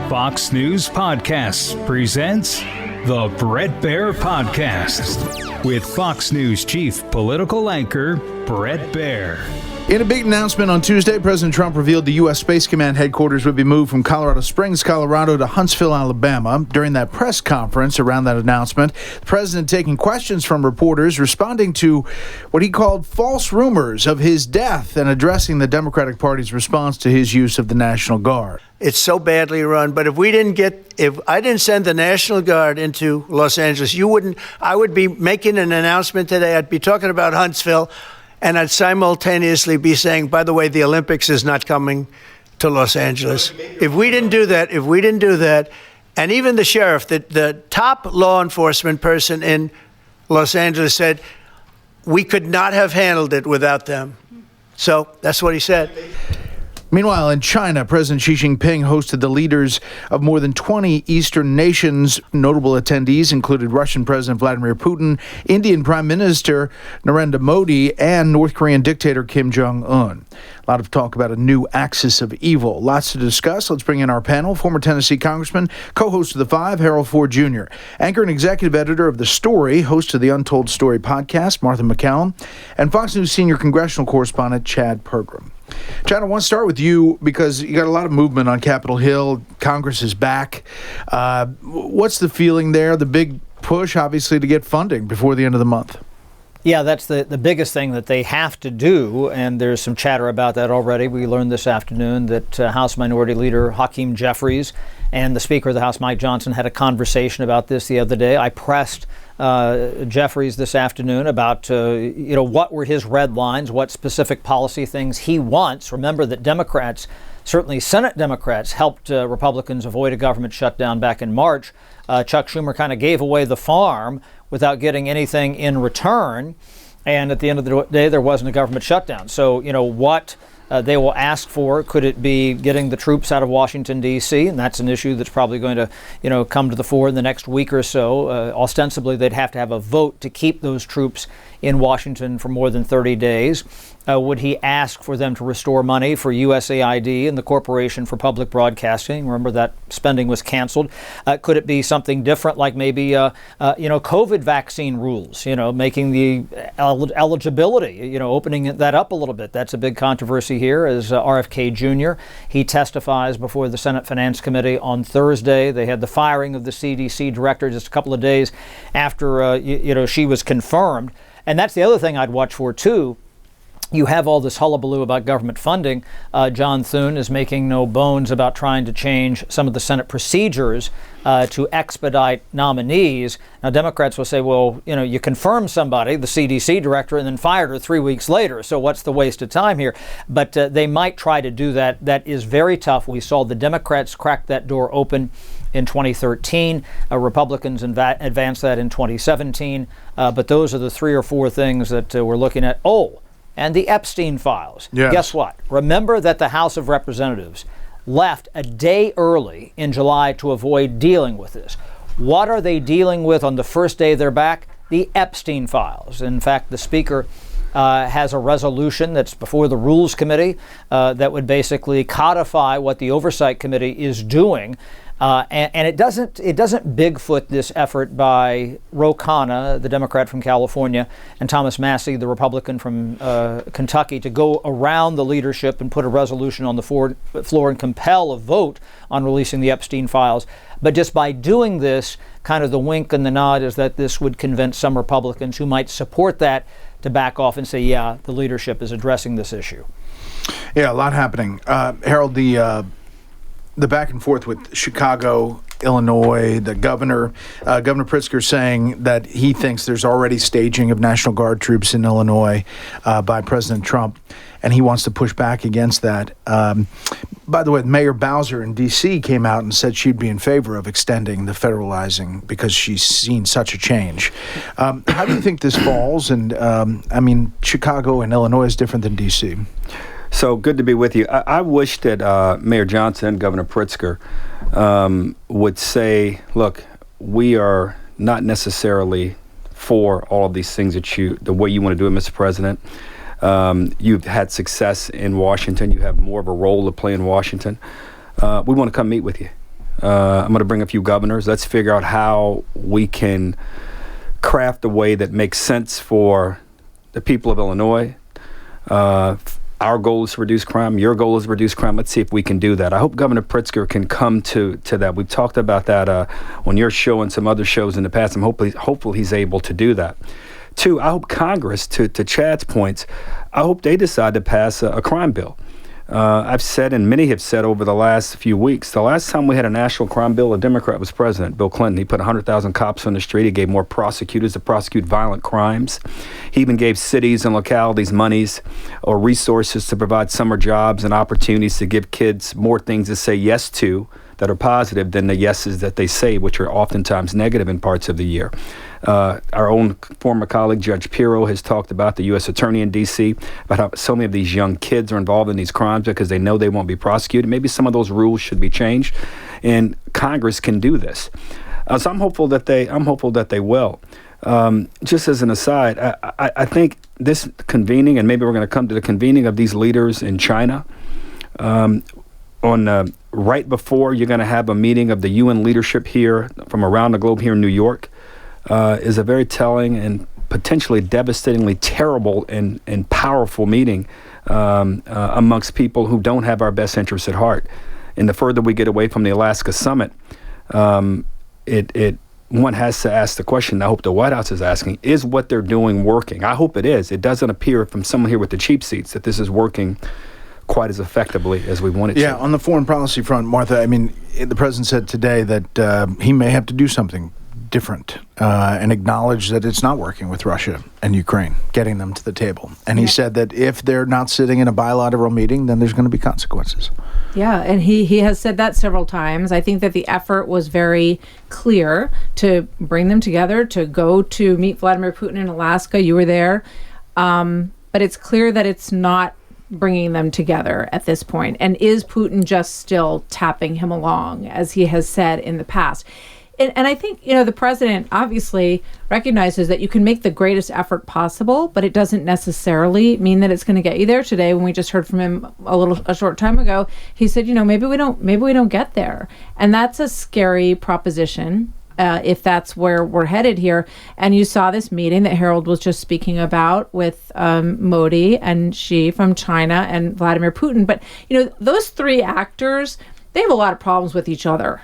Fox News Podcasts presents the Bret Baier Podcast with Fox News chief political anchor Bret Baier. In a big announcement on Tuesday, President Trump revealed the U.S. Space Command headquarters would be moved from Colorado Springs, Colorado to Huntsville, Alabama. During that press conference around that announcement, the president taking questions from reporters, responding to what he called false rumors of his death and addressing the Democratic Party's response to his use of the National Guard. It's so badly run, but if I didn't send the National Guard into Los Angeles, I would be making an announcement today. I'd be talking about Huntsville. And I'd simultaneously be saying, by the way, the Olympics is not coming to Los Angeles. If we didn't do that, and even the sheriff, the top law enforcement person in Los Angeles said, we could not have handled it without them. So that's what he said. Meanwhile, in China, President Xi Jinping hosted the leaders of more than 20 Eastern nations. Notable attendees included Russian President Vladimir Putin, Indian Prime Minister Narendra Modi, and North Korean dictator Kim Jong-un. A lot of talk about a new axis of evil. Lots to discuss. Let's bring in our panel. Former Tennessee Congressman, co-host of The Five, Harold Ford Jr., anchor and executive editor of The Story, host of the Untold Story podcast, Martha MacCallum, and Fox News senior congressional correspondent, Chad Pergram. Chad, I want to start with you because you got a lot of movement on Capitol Hill. Congress is back. What's the feeling there? The big push, obviously, to get funding before the end of the month. Yeah, that's the biggest thing that they have to do, and there's some chatter about that already. We learned this afternoon that House Minority Leader Hakeem Jeffries and the Speaker of the House, Mike Johnson, had a conversation about this the other day. I pressed Jeffries this afternoon about what were his red lines, what specific policy things he wants. Remember that Democrats, certainly Senate Democrats, helped Republicans avoid a government shutdown back in March. Chuck Schumer kind of gave away the farm without getting anything in return, and at the end of the day there wasn't a government shutdown. So what they will ask for, could it be getting the troops out of Washington, D.C.? And that's an issue that's probably going to, come to the fore in the next week or so. Ostensibly, they'd have to have a vote to keep those troops in Washington for more than 30 days. Would he ask for them to restore money for USAID and the Corporation for Public Broadcasting? Remember that spending was canceled. Could it be something different, like maybe, COVID vaccine rules, making the eligibility, opening that up a little bit? That's a big controversy here, as RFK Jr. He testifies before the Senate Finance Committee on Thursday. They had the firing of the CDC director just a couple of days after, she was confirmed. And that's the other thing I'd watch for, too. You have all this hullabaloo about government funding. John Thune is making no bones about trying to change some of the Senate procedures to expedite nominees. Now, Democrats will say, well, you confirmed somebody, the CDC director, and then fired her 3 weeks later. So what's the waste of time here? But they might try to do that. That is very tough. We saw the Democrats crack that door open in 2013. Republicans advanced that in 2017. But those are the 3 or 4 things that we're looking at. And the Epstein Files. Yes. Guess what? Remember that the House of Representatives left a day early in July to avoid dealing with this. What are they dealing with on the first day they're back? The Epstein Files. In fact, the Speaker has a resolution that's before the Rules Committee that would basically codify what the Oversight Committee is doing. And it doesn't Bigfoot this effort by Ro Khanna, the Democrat from California, and Thomas Massie, the Republican from Kentucky, to go around the leadership and put a resolution on the floor and compel a vote on releasing the Epstein Files. But just by doing this, kind of the wink and the nod is that this would convince some Republicans who might support that to back off and say, yeah, the leadership is addressing this issue. Yeah, a lot happening. Harold, the back and forth with Chicago, Illinois, the Governor Pritzker saying that he thinks there's already staging of National Guard troops in Illinois by President Trump, and he wants to push back against that. By the way, Mayor Bowser in D.C. came out and said she'd be in favor of extending the federalizing because she's seen such a change. How do you think this falls? And, Chicago and Illinois is different than D.C. So good to be with you. I wish that Mayor Johnson, Governor Pritzker, would say, look, we are not necessarily for all of these things the way you want to do it, Mr. President. You've had success in Washington. You have more of a role to play in Washington. We want to come meet with you. I'm going to bring a few governors. Let's figure out how we can craft a way that makes sense for the people of Illinois. Our goal is to reduce crime. Your goal is to reduce crime. Let's see if we can do that. I hope Governor Pritzker can come to that. We've talked about that on your show and some other shows in the past. I'm hopeful he's able to do that. Two, I hope Congress, to Chad's points, I hope they decide to pass a crime bill. I've said, and many have said over the last few weeks, the last time we had a national crime bill, a Democrat was president, Bill Clinton. He put 100,000 cops on the street. He gave more prosecutors to prosecute violent crimes. He even gave cities and localities monies or resources to provide summer jobs and opportunities to give kids more things to say yes to that are positive than the yeses that they say, which are oftentimes negative in parts of the year. Our own former colleague, Judge Pirro, has talked about the U.S. Attorney in D.C., about how so many of these young kids are involved in these crimes because they know they won't be prosecuted. Maybe some of those rules should be changed, and Congress can do this. So I'm hopeful that they will. Just as an aside, I think this convening, and maybe we're going to come to the convening of these leaders in China, right before you're going to have a meeting of the UN leadership here from around the globe here in New York, is a very telling and potentially devastatingly terrible and powerful meeting amongst people who don't have our best interests at heart. And the further we get away from the Alaska summit, one has to ask the question, I hope the White House is asking, is what they're doing working? I hope it is. It doesn't appear from someone here with the cheap seats that this is working quite as effectively as we want it to. Yeah, on the foreign policy front, Martha, I mean, the president said today that he may have to do something different and acknowledge that it's not working with Russia and Ukraine, getting them to the table. And he said that if they're not sitting in a bilateral meeting, then there's going to be consequences. Yeah, and he has said that several times. I think that the effort was very clear to bring them together, to go to meet Vladimir Putin in Alaska. You were there. But it's clear that it's not bringing them together at this point. And is Putin just still tapping him along, as he has said in the past? And I think, the president obviously recognizes that you can make the greatest effort possible, but it doesn't necessarily mean that it's going to get you there. Today, when we just heard from him a short time ago, he said, maybe we don't get there. And that's a scary proposition. If that's where we're headed here. And you saw this meeting that Harold was just speaking about with Modi and Xi from China and Vladimir Putin. But, those three actors, they have a lot of problems with each other.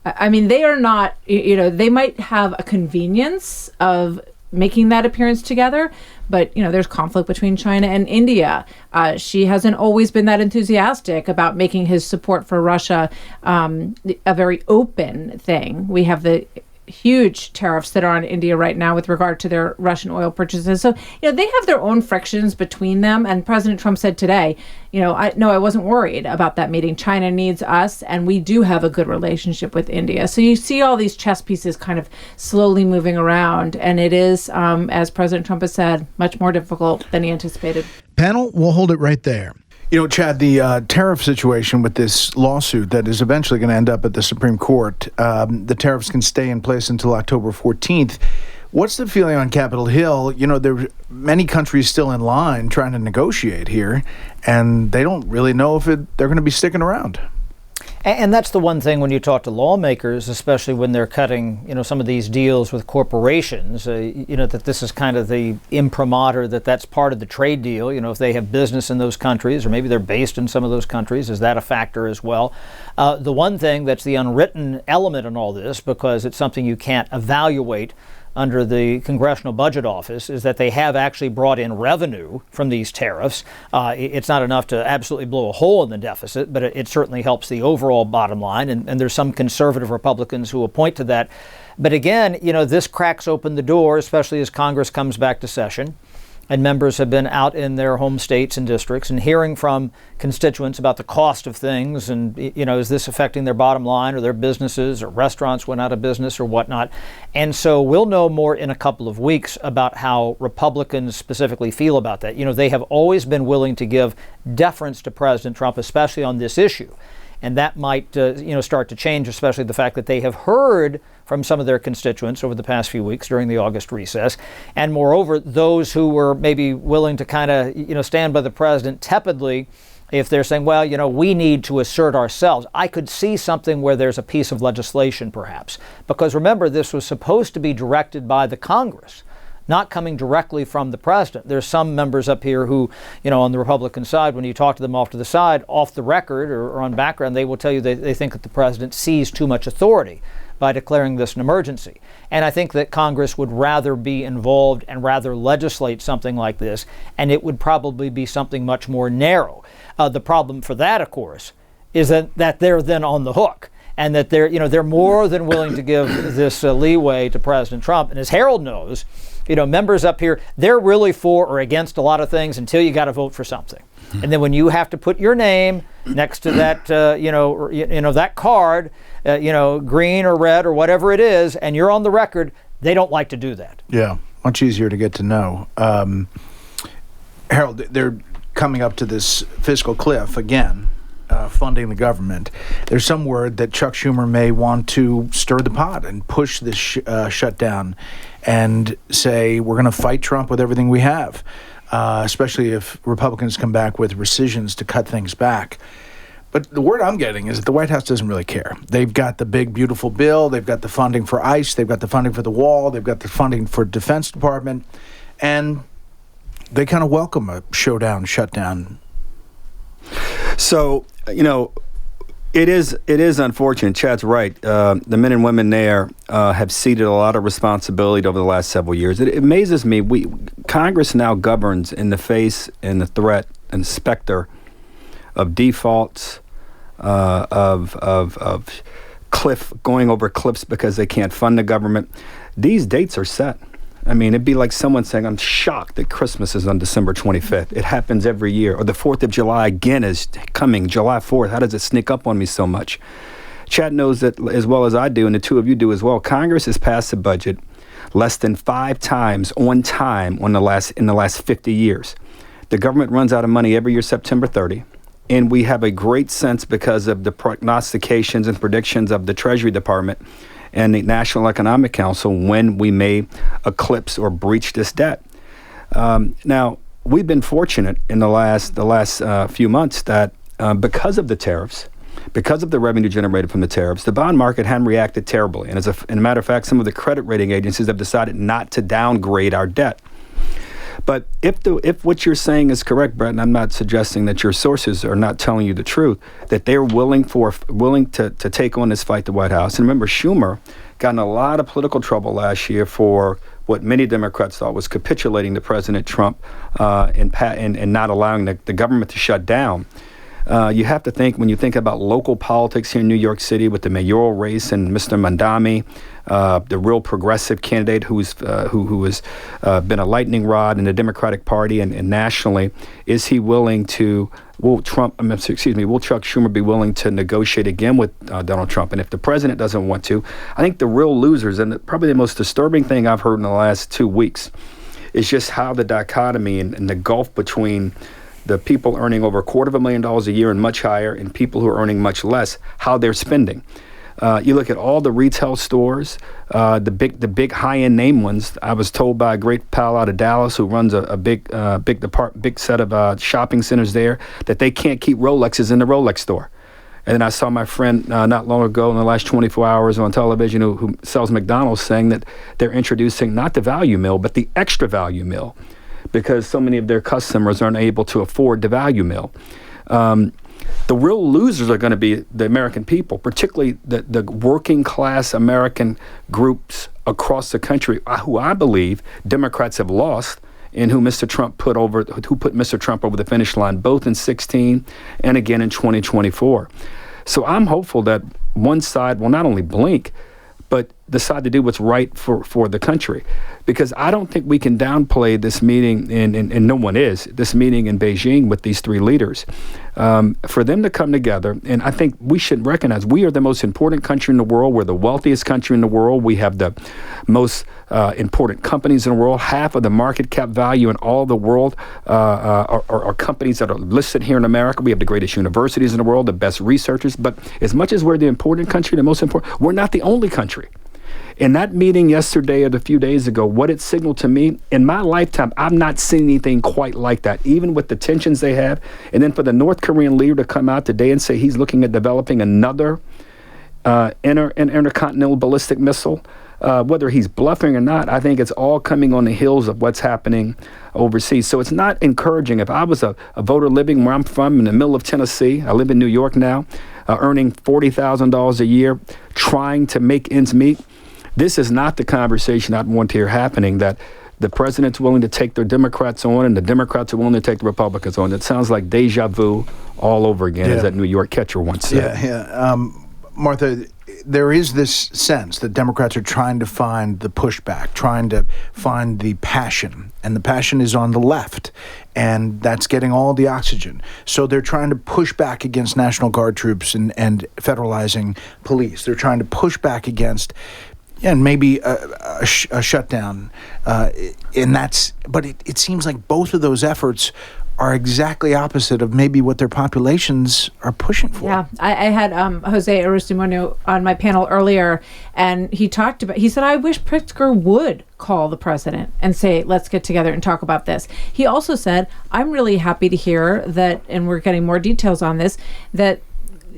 I mean, they are not, they might have a convenience of making that appearance together, but, there's conflict between China and India. Xi hasn't always been that enthusiastic about making his support for Russia a very open thing. We have the huge tariffs that are on India right now with regard to their Russian oil purchases. So, they have their own frictions between them. And President Trump said today, I wasn't worried about that meeting. China needs us, and we do have a good relationship with India. So you see all these chess pieces kind of slowly moving around. And it is, as President Trump has said, much more difficult than he anticipated. Panel, we'll hold it right there. Chad, the tariff situation with this lawsuit that is eventually going to end up at the Supreme Court, the tariffs can stay in place until October 14th. What's the feeling on Capitol Hill? There are many countries still in line trying to negotiate here, and they don't really know if they're going to be sticking around. And that's the one thing when you talk to lawmakers, especially when they're cutting, some of these deals with corporations, that this is kind of the imprimatur, that's part of the trade deal. If they have business in those countries, or maybe they're based in some of those countries, is that a factor as well? The one thing that's the unwritten element in all this, because it's something you can't evaluate under the Congressional Budget Office, is that they have actually brought in revenue from these tariffs. It's not enough to absolutely blow a hole in the deficit, but it certainly helps the overall bottom line. And there's some conservative Republicans who will point to that. But again, this cracks open the door, especially as Congress comes back to session. And members have been out in their home states and districts and hearing from constituents about the cost of things and, is this affecting their bottom line or their businesses, or restaurants went out of business or whatnot. And so we'll know more in a couple of weeks about how Republicans specifically feel about that. They have always been willing to give deference to President Trump, especially on this issue. And that might, start to change, especially the fact that they have heard from some of their constituents over the past few weeks during the August recess. And moreover, those who were maybe willing to kind of, stand by the president tepidly if they're saying, well, we need to assert ourselves. I could see something where there's a piece of legislation, perhaps. Because remember, this was supposed to be directed by the Congress, not coming directly from the president. There's some members up here who, on the Republican side, when you talk to them off to the side, off the record or on background, they will tell you they think that the president seized too much authority by declaring this an emergency. And I think that Congress would rather be involved and rather legislate something like this, and it would probably be something much more narrow. The problem for that, of course, is that they're then on the hook, and that they're more than willing to give this leeway to President Trump. And as Harold knows, members up here, they're really for or against a lot of things until you got to vote for something. And then when you have to put your name next to that, that card, green or red or whatever it is, and you're on the record, they don't like to do that. Yeah, much easier to get to know. Harold, they're coming up to this fiscal cliff again, funding the government. There's some word that Chuck Schumer may want to stir the pot and push this shutdown and say, we're going to fight Trump with everything we have. Especially if Republicans come back with rescissions to cut things back. But the word I'm getting is that the White House doesn't really care. They've got the big, beautiful bill. They've got the funding for ICE. They've got the funding for the wall. They've got the funding for Defense Department. And they kind of welcome a shutdown. So, it is unfortunate. Chad's right. The men and women there have ceded a lot of responsibility over the last several years. It amazes me. Congress now governs in the face and the threat and specter of defaults, of going over cliffs because they can't fund the government. These dates are set. I mean, it'd be like someone saying, I'm shocked that Christmas is on December 25th. It happens every year. Or the 4th of July again is coming, July 4th. How does it sneak up on me so much? Chad knows that as well as I do, and the two of you do as well. Congress has passed a budget less than 5 times on time in the last 50 years. The government runs out of money every year, September 30. And we have a great sense because of the prognostications and predictions of the Treasury Department and the National Economic Council when we may eclipse or breach this debt. Now, we've been fortunate in the last few months that because of the tariffs, because of the revenue generated from the tariffs, the bond market hadn't reacted terribly. And as a matter of fact, some of the credit rating agencies have decided not to downgrade our debt. But if what you're saying is correct, Brett, and I'm not suggesting that your sources are not telling you the truth, that they're willing to take on this fight, the White House. And remember, Schumer got in a lot of political trouble last year for what many Democrats thought was capitulating to President Trump and not allowing the government to shut down. You have to think, when you think about local politics here in New York City with the mayoral race and Mr. Mandami, the real progressive candidate who has been a lightning rod in the Democratic Party and nationally, will Chuck Schumer be willing to negotiate again with Donald Trump? And if the president doesn't want to, I think the real losers, and probably the most disturbing thing I've heard in the last 2 weeks, is just how the dichotomy and the gulf between the people earning over $250,000 a year and much higher and people who are earning much less, how they're spending. You look at all the retail stores, the big high-end name ones. I was told by a great pal out of Dallas who runs a big set of shopping centers there that they can't keep Rolexes in the Rolex store. And then I saw my friend not long ago in the last 24 hours on television who sells McDonald's saying that they're introducing not the value meal but the extra value meal because so many of their customers aren't able to afford the value meal. The real losers are going to be the American people, particularly the working class American groups across the country, who I believe Democrats have lost, and who Mr. Trump put Mr. Trump over the finish line, both in 2016 and again in 2024. So I'm hopeful that one side will not only blink, but decide to do what's right for the country. Because I don't think we can downplay this meeting, and no one is, this meeting in Beijing with these 3 leaders. For them to come together, and I think we should recognize we are the most important country in the world. We're the wealthiest country in the world. We have the most important companies in the world. Half of the market cap value in all the world are companies that are listed here in America. We have the greatest universities in the world, the best researchers. But as much as we're the important country, the most important, we're not the only country. In that meeting yesterday or a few days ago, what it signaled to me, in my lifetime, I've not seen anything quite like that, even with the tensions they have. And then for the North Korean leader to come out today and say he's looking at developing another intercontinental ballistic missile, whether he's bluffing or not, I think it's all coming on the heels of what's happening overseas. So it's not encouraging. If I was a voter living where I'm from in the middle of Tennessee, I live in New York now, earning $40,000 a year, trying to make ends meet, this is not the conversation I'd want to hear happening, that the president's willing to take the Democrats on and the Democrats are willing to take the Republicans on. It sounds like deja vu all over again, as that New York catcher once said. Martha, there is this sense that Democrats are trying to find the pushback, trying to find the passion, and the passion is on the left, and that's getting all the oxygen. So they're trying to push back against National Guard troops and federalizing police. They're trying to push back against and maybe a shutdown, but it seems like both of those efforts are exactly opposite of maybe what their populations are pushing for. Yeah, I had Jose Aristimuño on my panel earlier, and he said, I wish Pritzker would call the president and say, let's get together and talk about this. He also said, I'm really happy to hear that, and we're getting more details on this, that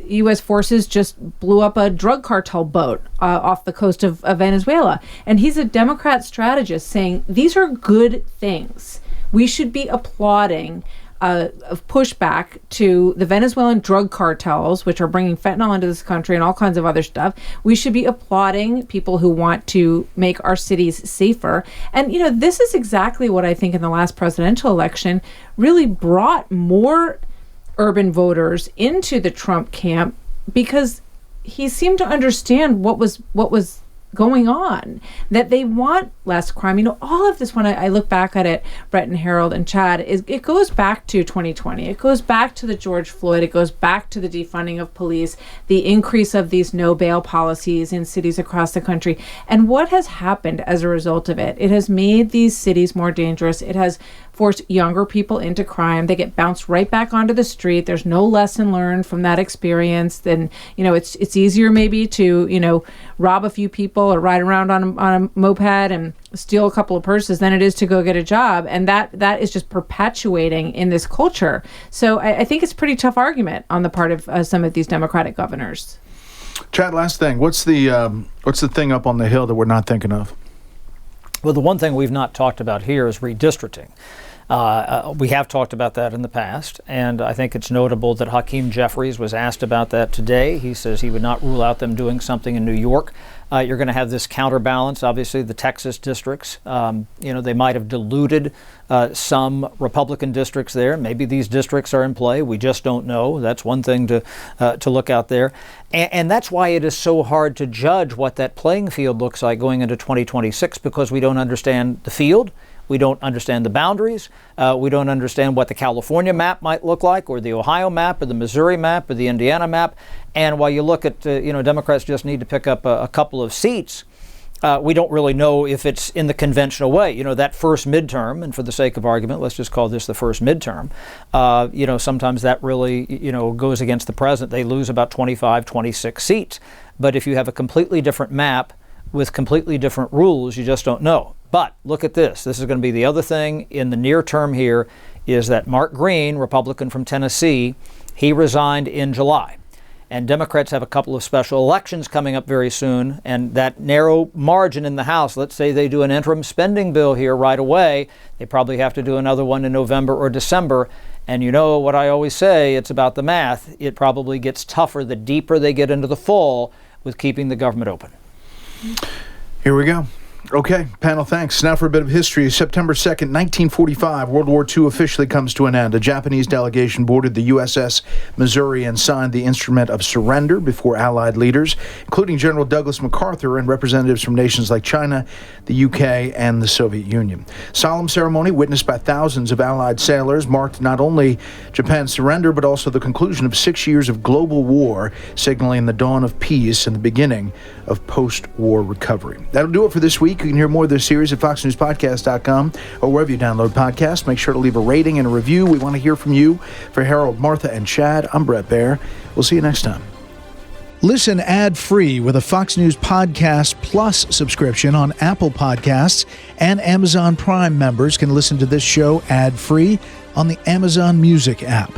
U.S. forces just blew up a drug cartel boat off the coast of Venezuela. And he's a Democrat strategist saying these are good things. We should be applauding of pushback to the Venezuelan drug cartels, which are bringing fentanyl into this country and all kinds of other stuff. We should be applauding people who want to make our cities safer. And, this is exactly what I think in the last presidential election really brought more urban voters into the Trump camp, because he seemed to understand what was going on, that they want less crime. All of this, when I look back at it, Brett and Harold and Chad, it goes back to 2020. It goes back to the George Floyd. It goes back to the defunding of police, the increase of these no bail policies in cities across the country. And what has happened as a result of it? It has made these cities more dangerous. It has forced younger people into crime. They get bounced right back onto the street. There's no lesson learned from that experience. Then, it's easier maybe to, rob a few people or ride around on a moped and steal a couple of purses than it is to go get a job. And that is just perpetuating in this culture. So I think it's a pretty tough argument on the part of some of these Democratic governors. Chad, last thing. What's the thing up on the Hill that we're not thinking of? Well, the one thing we've not talked about here is redistricting. We have talked about that in the past, and I think it's notable that Hakeem Jeffries was asked about that today. He says he would not rule out them doing something in New York. You're going to have this counterbalance, obviously, the Texas districts. They might have diluted some Republican districts there. Maybe these districts are in play. We just don't know. That's one thing to look out there. And that's why it is so hard to judge what that playing field looks like going into 2026, because we don't understand the field. We don't understand the boundaries. We don't understand what the California map might look like, or the Ohio map, or the Missouri map, or the Indiana map. And while you look at, Democrats just need to pick up a couple of seats, we don't really know if it's in the conventional way. That first midterm, and for the sake of argument, let's just call this the first midterm, sometimes that really, goes against the president. They lose about 25, 26 seats. But if you have a completely different map with completely different rules, you just don't know. But look at this. This is going to be the other thing in the near term here, is that Mark Green, Republican from Tennessee, he resigned in July. And Democrats have a couple of special elections coming up very soon. And that narrow margin in the House, let's say they do an interim spending bill here right away, they probably have to do another one in November or December. And what I always say, it's about the math. It probably gets tougher the deeper they get into the fall with keeping the government open. Here we go. Okay, panel, thanks. Now for a bit of history. September 2nd, 1945, World War II officially comes to an end. A Japanese delegation boarded the USS Missouri and signed the instrument of surrender before Allied leaders, including General Douglas MacArthur and representatives from nations like China, the UK, and the Soviet Union. Solemn ceremony witnessed by thousands of Allied sailors marked not only Japan's surrender, but also the conclusion of 6 years of global war, signaling the dawn of peace and the beginning of post-war recovery. That'll do it for this week. You can hear more of this series at foxnewspodcast.com or wherever you download podcasts. Make sure to leave a rating and a review. We want to hear from you. For Harold, Martha, and Chad, I'm Brett Baer. We'll see you next time. Listen ad-free with a Fox News Podcast Plus subscription on Apple Podcasts, and Amazon Prime members can listen to this show ad-free on the Amazon Music app.